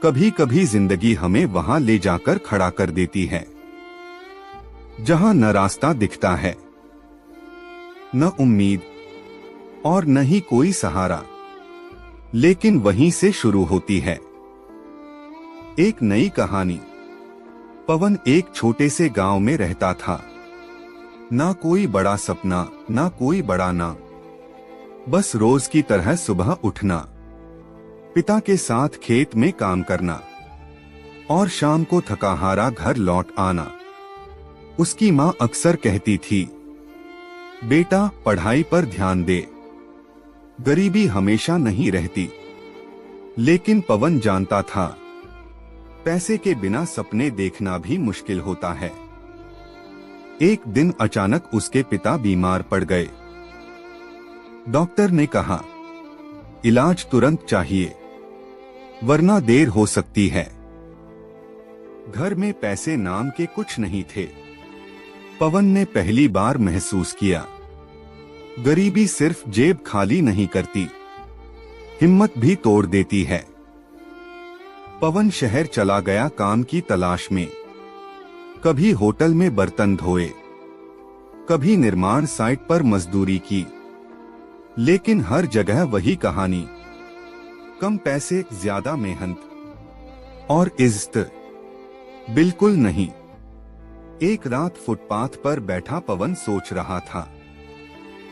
कभी कभी जिंदगी हमें वहां ले जाकर खड़ा कर देती है जहां न रास्ता दिखता है, न उम्मीद और न ही कोई सहारा, लेकिन वहीं से शुरू होती है एक नई कहानी। पवन एक छोटे से गांव में रहता था। ना कोई बड़ा सपना, ना कोई बड़ा नाम, बस रोज की तरह सुबह उठना, पिता के साथ खेत में काम करना और शाम को थका हारा घर लौट आना। उसकी माँ अक्सर कहती थी, बेटा पढ़ाई पर ध्यान दे, गरीबी हमेशा नहीं रहती। लेकिन पवन जानता था, पैसे के बिना सपने देखना भी मुश्किल होता है। एक दिन अचानक उसके पिता बीमार पड़ गए। डॉक्टर ने कहा, इलाज तुरंत चाहिए, वरना देर हो सकती है। घर में पैसे नाम के कुछ नहीं थे। पवन ने पहली बार महसूस किया, गरीबी सिर्फ जेब खाली नहीं करती, हिम्मत भी तोड़ देती है। पवन शहर चला गया काम की तलाश में। कभी होटल में बर्तन धोए, कभी निर्माण साइट पर मजदूरी की, लेकिन हर जगह वही कहानी, कम पैसे, ज्यादा मेहनत और इज्जत बिल्कुल नहीं। एक रात फुटपाथ पर बैठा पवन सोच रहा था,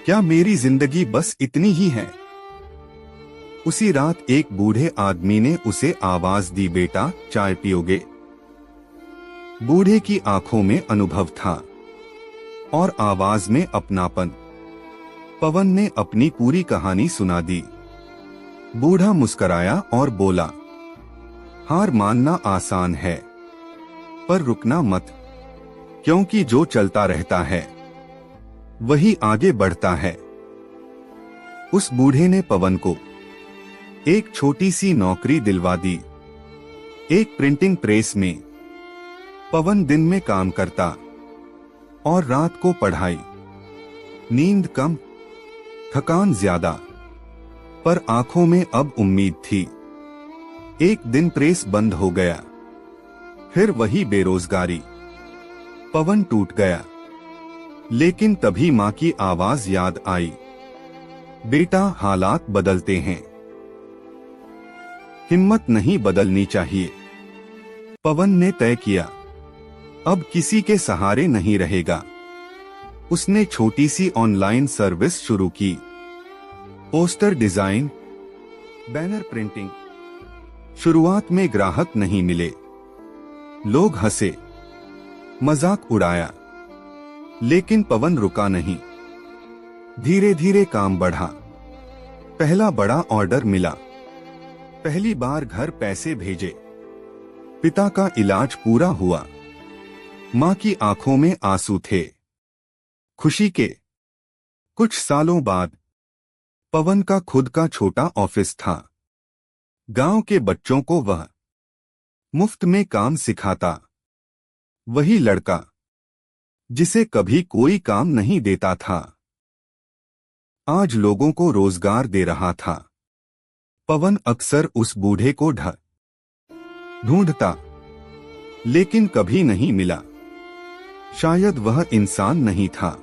क्या मेरी जिंदगी बस इतनी ही है? उसी रात एक बूढ़े आदमी ने उसे आवाज दी, बेटा चाय पियोगे? बूढ़े की आंखों में अनुभव था और आवाज में अपनापन। पवन ने अपनी पूरी कहानी सुना दी। बूढ़ा मुस्कराया और बोला, हार मानना आसान है, पर रुकना मत, क्योंकि जो चलता रहता है वही आगे बढ़ता है। उस बूढ़े ने पवन को एक छोटी सी नौकरी दिलवा दी, एक प्रिंटिंग प्रेस में। पवन दिन में काम करता और रात को पढ़ाई। नींद कम, थकान ज्यादा, पर आंखों में अब उम्मीद थी। एक दिन प्रेस बंद हो गया, फिर वही बेरोजगारी। पवन टूट गया, लेकिन तभी मां की आवाज याद आई, बेटा हालात बदलते हैं, हिम्मत नहीं बदलनी चाहिए। पवन ने तय किया, अब किसी के सहारे नहीं रहेगा। उसने छोटी सी ऑनलाइन सर्विस शुरू की, पोस्टर डिजाइन, बैनर प्रिंटिंग। शुरुआत में ग्राहक नहीं मिले, लोग हंसे, मजाक उड़ाया, लेकिन पवन रुका नहीं। धीरे धीरे काम बढ़ा। पहला बड़ा ऑर्डर मिला, पहली बार घर पैसे भेजे, पिता का इलाज पूरा हुआ, मां की आंखों में आंसू थे, खुशी के। कुछ सालों बाद पवन का खुद का छोटा ऑफिस था। गांव के बच्चों को वह मुफ्त में काम सिखाता। वही लड़का जिसे कभी कोई काम नहीं देता था, आज लोगों को रोजगार दे रहा था। पवन अक्सर उस बूढ़े को ढूंढता, लेकिन कभी नहीं मिला। शायद वह इंसान नहीं था,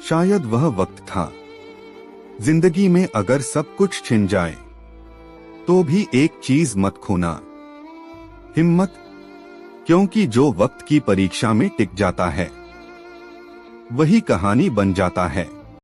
शायद वह वक्त था। जिंदगी में अगर सब कुछ छिन जाए तो भी एक चीज मत खोना, हिम्मत, क्योंकि जो वक्त की परीक्षा में टिक जाता है वही कहानी बन जाता है।